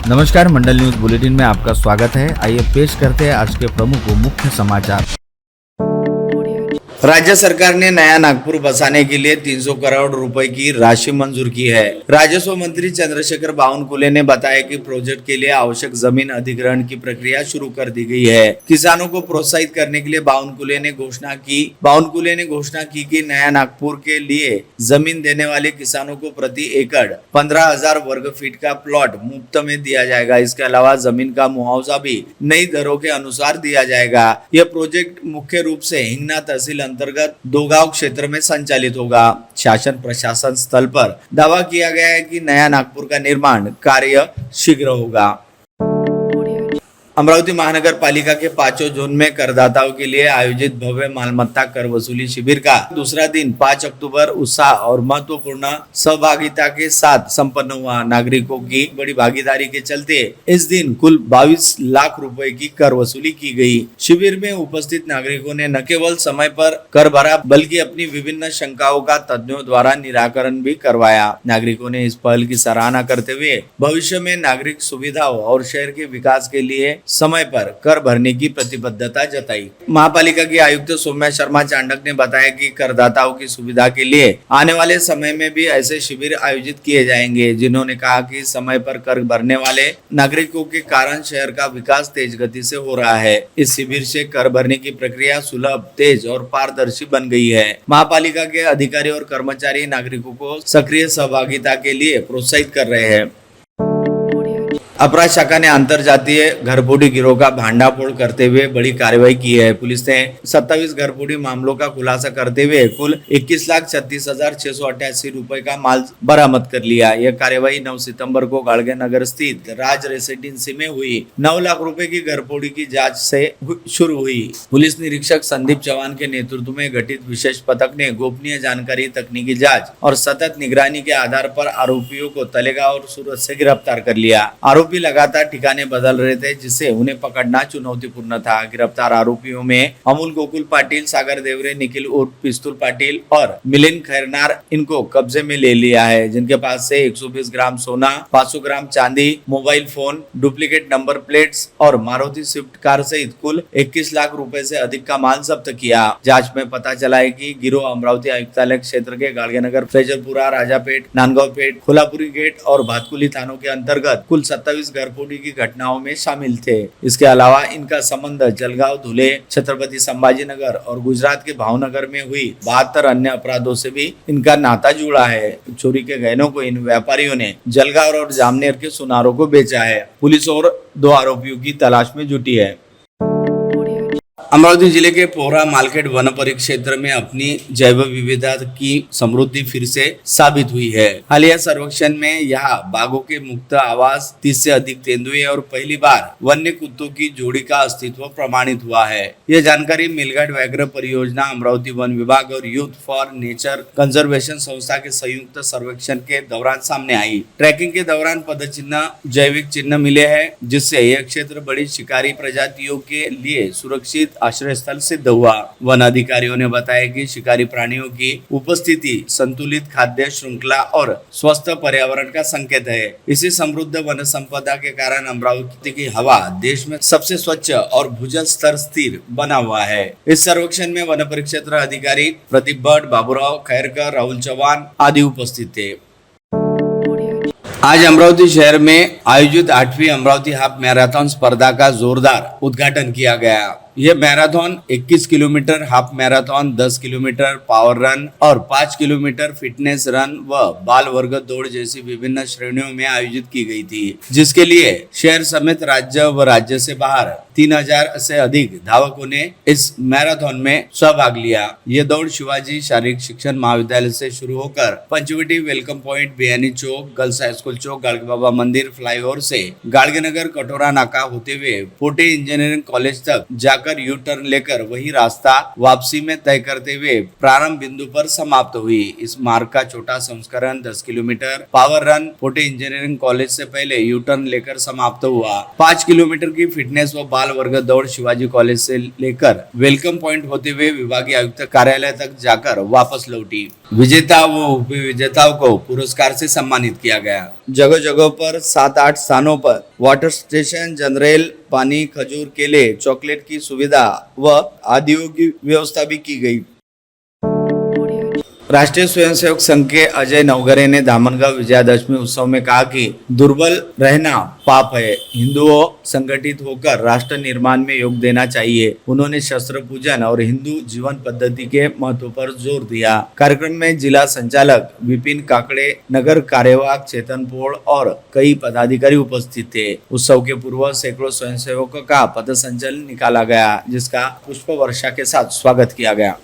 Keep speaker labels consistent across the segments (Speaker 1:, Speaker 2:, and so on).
Speaker 1: नमस्कार, मंडल news bulletin में आपका स्वागत है। आइए पेश करते हैं आज के प्रमुख मुख्य समाचार। राज्य सरकार ने नया नागपुर बसाने के लिए 300 करोड़ रुपए की राशि मंजूर की है। राजस्व मंत्री चंद्रशेखर बावनकुले ने बताया कि प्रोजेक्ट के लिए आवश्यक जमीन अधिग्रहण की प्रक्रिया शुरू कर दी गई है। किसानों को प्रोत्साहित करने के लिए बावनकुले ने घोषणा की कि नया नागपुर के लिए जमीन देने वाले किसानों को प्रति एकड़ 15,000 वर्ग फीट का प्लॉट मुफ्त में दिया जाएगा। इसके अलावा जमीन का मुआवजा भी नई दरों के अनुसार दिया जाएगा। यह प्रोजेक्ट मुख्य रूप से हिंगना तहसील अंतर्गत दोगांव क्षेत्र में संचालित होगा। शासन प्रशासन स्थल पर दावा किया गया है कि नया नागपुर का निर्माण कार्य शीघ्र होगा। अमरावती महानगर पालिका के 5 जोन में करदाताओं के लिए आयोजित भव्य मालमत्ता कर वसूली शिविर का दूसरा दिन 5 अक्टूबर उत्साह और महत्वपूर्ण सहभागिता के साथ संपन्न हुआ। नागरिकों की बड़ी भागीदारी के चलते इस दिन कुल 22 लाख रुपए की कर वसूली की गई। शिविर में उपस्थित नागरिकों ने न केवल समय पर कर भरा बल्कि अपनी विभिन्न शंकाओं का तज्ञों द्वारा निराकरण भी करवाया। नागरिकों ने इस पहल की सराहना करते हुए भविष्य में नागरिक सुविधाओं और शहर के विकास के लिए समय पर कर भरने की प्रतिबद्धता जताई। महापालिका के आयुक्त सौम्या शर्मा चांडक ने बताया कि करदाताओं की सुविधा के लिए आने वाले समय में भी ऐसे शिविर आयोजित किए जाएंगे। जिन्होंने कहा कि समय पर कर भरने वाले नागरिकों के कारण शहर का विकास तेज गति से हो रहा है। इस शिविर से कर भरने की प्रक्रिया सुलभ, तेज और पारदर्शी बन गई है। महापालिका के अधिकारी और कर्मचारी नागरिकों को सक्रिय सहभागिता के लिए प्रोत्साहित कर रहे हैं। अपराध शाखा ने अंतरजातीय घरफोड़ी गिरोह का भांडाफोड़ करते हुए बड़ी कार्रवाई की है। पुलिस ने 27 घरफोड़ी मामलों का खुलासा करते हुए कुल 21,36,688 रुपए का माल बरामद कर लिया। यह कार्रवाई 9 सितंबर को गाड़गे नगर स्थित राज रेसिडेंसी में हुई। 9 लाख रुपए की घरफोड़ी की जांच से शुरू हुई। पुलिस निरीक्षक संदीप चौहान के नेतृत्व में गठित विशेष पथक ने गोपनीय जानकारी, तकनीकी जाँच और सतत निगरानी के आधार पर आरोपियों को तलेगांव और सूरत से गिरफ्तार कर लिया। आरोपी लगातार ठिकाने बदल रहे थे, जिससे उन्हें पकड़ना चुनौतीपूर्ण था। गिरफ्तार आरोपियों में अमूल गोकुल पाटिल, सागर देवरे, निखिल उर्फ पिस्तुल पाटिल और मिलिंद खैरनार इनको कब्जे में ले लिया है, जिनके पास से 120 ग्राम सोना, 500 ग्राम चांदी, mobile phone, duplicate number plates और मारुति स्विफ्ट कार सहित कुल 21 लाख रुपए से अधिक का माल जब्त किया। जांच में पता चला है कि गिरोह अमरावती आयुक्तालय क्षेत्र के गाड़गेनगर, फ्रेजरपुरा, राजापेट, नांदगांवपेट, खोलापुरी गेट और भातकुली थानों के अंतर्गत कुल 27 घरफोड़ी की घटनाओं में शामिल थे। इसके अलावा इनका संबंध जलगांव, धुले, छत्रपति संभाजीनगर और गुजरात के भावनगर में हुई 72 अन्य अपराधों से भी इनका नाता जुड़ा है। चोरी के गहनों को इन व्यापारियों ने जलगांव और जामनेर के सुनारों को बेचा है। पुलिस और 2 आरोपियों की तलाश में जुटी है। अमरावती जिले के पोहरा मार्केट वन परिक्षेत्र में अपनी जैव विविधता की समृद्धि फिर से साबित हुई है। हालिया सर्वेक्षण में यहाँ बाघों के मुक्त आवास, 30 से अधिक तेंदुए और पहली बार वन्य कुत्तों की जोड़ी का अस्तित्व प्रमाणित हुआ है। यह जानकारी मिलघाट व्याघ्र परियोजना, अमरावती वन विभाग और यूथ फॉर नेचर कंजर्वेशन संस्था के संयुक्त सर्वेक्षण के दौरान सामने आई। ट्रैकिंग के दौरान पदचिन्ह, जैविक चिन्ह मिले हैं, जिससे यह क्षेत्र बड़ी शिकारी प्रजातियों के लिए सुरक्षित आश्रय स्थल सिद्ध हुआ। वन अधिकारियों ने बताया कि शिकारी प्राणियों की उपस्थिति संतुलित खाद्य श्रृंखला और स्वस्थ पर्यावरण का संकेत है। इसी समृद्ध वन संपदा के कारण अमरावती की हवा देश में सबसे स्वच्छ और भूजल स्तर स्थिर बना हुआ है। इस सर्वेक्षण में वन परिक्षेत्र अधिकारी प्रदीप भट्ट, बाबूराव खैरकर, राहुल चौहान आदि उपस्थित थे। आज अमरावती शहर में आयोजित 8वीं अमरावती हाफ मैराथन स्पर्धा का जोरदार उद्घाटन किया गया। यह marathon 21 kilometre half marathon, 10 kilometre power run और 5 किलोमीटर फिटनेस रन व बाल वर्ग दौड़ जैसी विभिन्न श्रेणियों में आयोजित की गई थी, जिसके लिए शहर समेत राज्य व राज्य से बाहर 3000 से अधिक धावकों ने इस मैराथन में सहभाग लिया। ये दौड़ शिवाजी शारीरिक शिक्षण महाविद्यालय से शुरू होकर पंचवटी वेलकम पॉइंट, बियानी चौक, गर्ल्स हाई स्कूल चौक, गाड़गे बाबा मंदिर फ्लाईओवर से गाड़गेनगर कटोरा नाका होते हुए पोटे इंजीनियरिंग कॉलेज तक जाकर यू टर्न लेकर वही रास्ता वापसी में तय करते हुए प्रारंभ बिंदु पर समाप्त हुई। इस मार्ग का छोटा संस्करण 10 किलोमीटर पावर रन पोटे इंजीनियरिंग कॉलेज से पहले यू टर्न लेकर समाप्त हुआ। 5 किलोमीटर की फिटनेस व बाल बाल वर्ग दौड़ शिवाजी कॉलेज से लेकर वेलकम पॉइंट होते हुए विभागीय आयुक्त कार्यालय तक जाकर वापस लौटी। विजेता व उपविजेताओं को पुरस्कार से सम्मानित किया गया। जगह जगह पर 7-8 स्थानों पर वाटर स्टेशन, जनरेल, पानी, खजूर, केले, चॉकलेट की सुविधा व आदियों की व्यवस्था भी की गई। राष्ट्रीय स्वयंसेवक संघ के अजय नवघरे ने धामनगांव विजयादशमी उत्सव में कहा कि दुर्बल रहना पाप है, हिंदुओं संगठित होकर राष्ट्र निर्माण में योग देना चाहिए। उन्होंने शस्त्र पूजन और हिंदू जीवन पद्धति के महत्व पर जोर दिया। कार्यक्रम में जिला संचालक विपिन काकड़े, नगर कार्यवाहक चेतन पोड़ और कई पदाधिकारी उपस्थित थे। उत्सव के पूर्व सैकड़ों स्वयंसेवकों का पथ संचलन निकाला गया, जिसका पुष्प वर्षा के साथ स्वागत किया गया।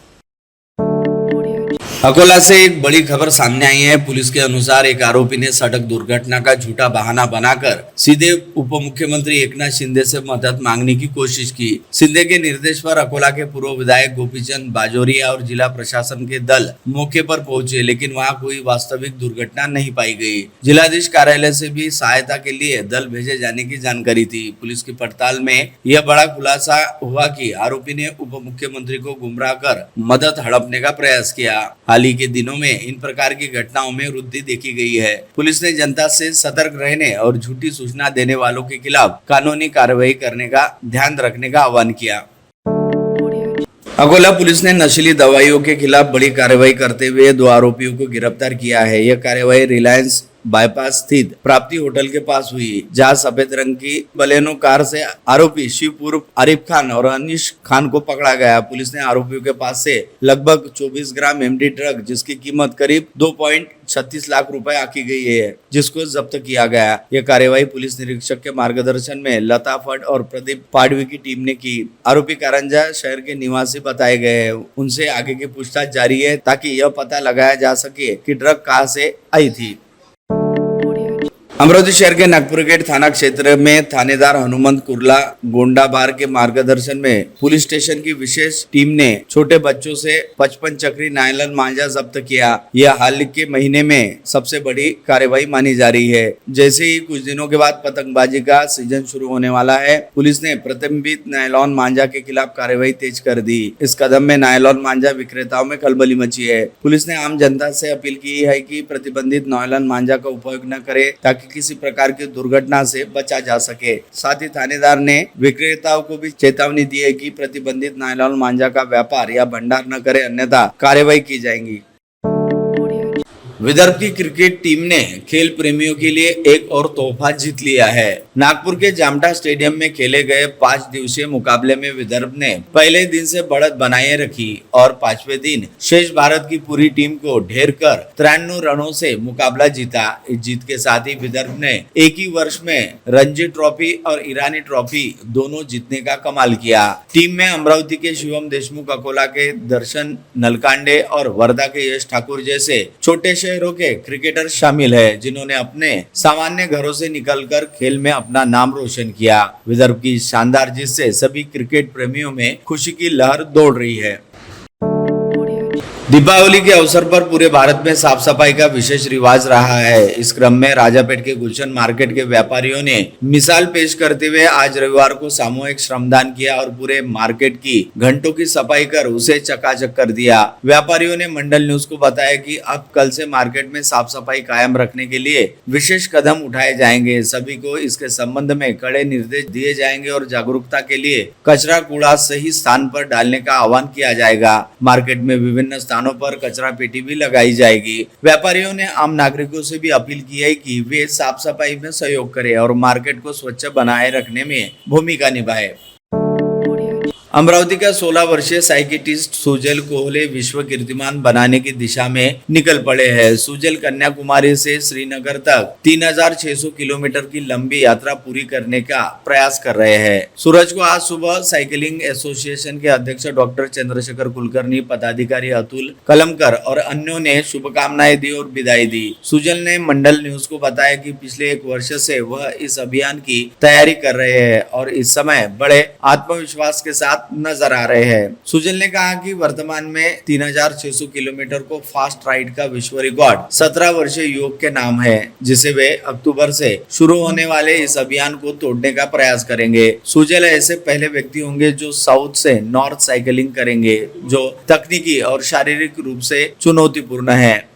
Speaker 1: अकोला से एक बड़ी खबर सामने आई है। पुलिस के अनुसार एक आरोपी ने सड़क दुर्घटना का झूठा बहाना बनाकर सीधे उप मुख्यमंत्री एकनाथ शिंदे से मदद मांगने की कोशिश की। शिंदे के निर्देश पर अकोला के पूर्व विधायक गोपीचंद बाजोरिया और जिला प्रशासन के दल मौके पर पहुंचे, लेकिन वहां कोई वास्तविक दुर्घटना नहीं पाई गई। जिलाधीश कार्यालय से भी सहायता के लिए दल भेजे जाने की जानकारी थी। पुलिस की पड़ताल में यह बड़ा खुलासा हुआ कि आरोपी ने उप मुख्यमंत्री को गुमराह कर मदद हड़पने का प्रयास किया। हाल ही के दिनों में इन प्रकार की घटनाओं में वृद्धि देखी गई है। पुलिस ने जनता से सतर्क रहने और झूठी सूचना देने वालों के खिलाफ कानूनी कार्रवाई करने का ध्यान रखने का आह्वान किया। अकोला पुलिस ने नशीली दवाइयों के खिलाफ बड़ी कार्रवाई करते हुए 2 आरोपियों को गिरफ्तार किया है। यह कार्रवाई रिलायंस बाईपास स्थित प्राप्ति होटल के पास हुई, जहां सफेद रंग की बलेनो कार से आरोपी शिवपुर आरिफ खान और अनिश खान को पकड़ा गया। पुलिस ने आरोपियों के पास से लगभग 24 ग्राम एमडी ड्रग, जिसकी कीमत करीब 2.36 लाख रुपए आकी गई है, जिसको जब्त किया गया। यह कार्रवाई पुलिस निरीक्षक के मार्गदर्शन में लता फट और प्रदीप पाडवी की टीम ने की। आरोपी कारंजा शहर के निवासी बताए गए हैं। उनसे आगे की पूछताछ जारी है, ताकि यह पता लगाया जा सके कि ड्रग कहां से आई थी। अमरावती शहर के नागपुर गेट थाना क्षेत्र में थानेदार हनुमंत कुर्ला गोंडाबार के मार्गदर्शन में पुलिस स्टेशन की विशेष टीम ने छोटे बच्चों से 55 चक्री नायलॉन मांझा जब्त किया। यह हाल के महीने में सबसे बड़ी कार्रवाई मानी जा रही है। जैसे ही कुछ दिनों के बाद पतंगबाजी का सीजन शुरू होने वाला है, पुलिस ने प्रतिबंधित नायलॉन मांझा के खिलाफ कार्रवाई तेज कर दी। इस कदम में नायलॉन मांझा विक्रेताओं में खलबली मची है। पुलिस ने आम जनता से अपील की है कि प्रतिबंधित नायलॉन मांझा का उपयोग न करे, ताकि किसी प्रकार की दुर्घटना से बचा जा सके। साथ ही थानेदार ने विक्रेताओं को भी चेतावनी दी है कि प्रतिबंधित नायलॉन मांझा का व्यापार या भंडार न करे, अन्यथा कार्रवाई की जाएगी। विदर्भ की क्रिकेट टीम ने खेल प्रेमियों के लिए एक और तोहफा जीत लिया है। नागपुर के जामठा स्टेडियम में खेले गए 5 दिवसीय मुकाबले में विदर्भ ने पहले दिन से बढ़त बनाए रखी और 5वें दिन शेष भारत की पूरी टीम को ढेर कर 93 रनों से मुकाबला जीता। इस जीत के साथ ही विदर्भ ने एक ही वर्ष में रणजी ट्रॉफी और ईरानी ट्रॉफी दोनों जीतने का कमाल किया। टीम में अमरावती के शिवम देशमुख, अकोला के दर्शन नलकांडे और वर्धा के यश ठाकुर जैसे छोटे शहरों के क्रिकेटर शामिल है, जिन्होंने अपने सामान्य घरों से निकलकर खेल में अपना नाम रोशन किया। विदर्भ की शानदार जीत से सभी क्रिकेट प्रेमियों में खुशी की लहर दौड़ रही है। दीपावली के अवसर पर पूरे भारत में साफ सफाई का विशेष रिवाज रहा है। इस क्रम में राजापेट के गुलशन मार्केट के व्यापारियों ने मिसाल पेश करते हुए आज रविवार को सामूहिक श्रमदान किया और पूरे मार्केट की घंटों की सफाई कर उसे चकाचक कर दिया। व्यापारियों ने मंडल न्यूज को बताया कि अब कल से मार्केट में साफ सफाई कायम रखने के लिए विशेष कदम उठाए जाएंगे। सभी को इसके संबंध में कड़े निर्देश दिए जाएंगे और जागरूकता के लिए कचरा कूड़ा सही स्थान पर डालने का आह्वान किया जाएगा। मार्केट में विभिन्न स्थानों पर कचरा पेटी भी लगाई जाएगी। व्यापारियों ने आम नागरिकों से भी अपील की है कि वे साफ सफाई में सहयोग करें और मार्केट को स्वच्छ बनाए रखने में भूमिका निभाए। अमरावती का 16 वर्षीय साइकिटिस्ट सुजल कोहले विश्व कीर्तिमान बनाने की दिशा में निकल पड़े हैं। सुजल कन्याकुमारी से श्रीनगर तक 3600 किलोमीटर की लंबी यात्रा पूरी करने का प्रयास कर रहे हैं। सूरज को आज सुबह साइकिलिंग एसोसिएशन के अध्यक्ष डॉक्टर चंद्रशेखर कुलकर्णी, पदाधिकारी अतुल कलमकर और अन्यों ने शुभकामनाएं दी और विदाई दी। सुजल ने मंडल न्यूज को बताया कि पिछले 1 वर्ष से वह इस अभियान की तैयारी कर रहे हैं और इस समय बड़े आत्मविश्वास के साथ नजर आ रहे हैं। सुजल ने कहा कि वर्तमान में 3600 किलोमीटर को फास्ट राइड का विश्व रिकॉर्ड 17 वर्षीय युवक के नाम है, जिसे वे अक्टूबर से शुरू होने वाले इस अभियान को तोड़ने का प्रयास करेंगे। सुजल ऐसे पहले व्यक्ति होंगे जो साउथ से नॉर्थ साइकिलिंग करेंगे, जो तकनीकी और शारीरिक रूप से चुनौतीपूर्ण है।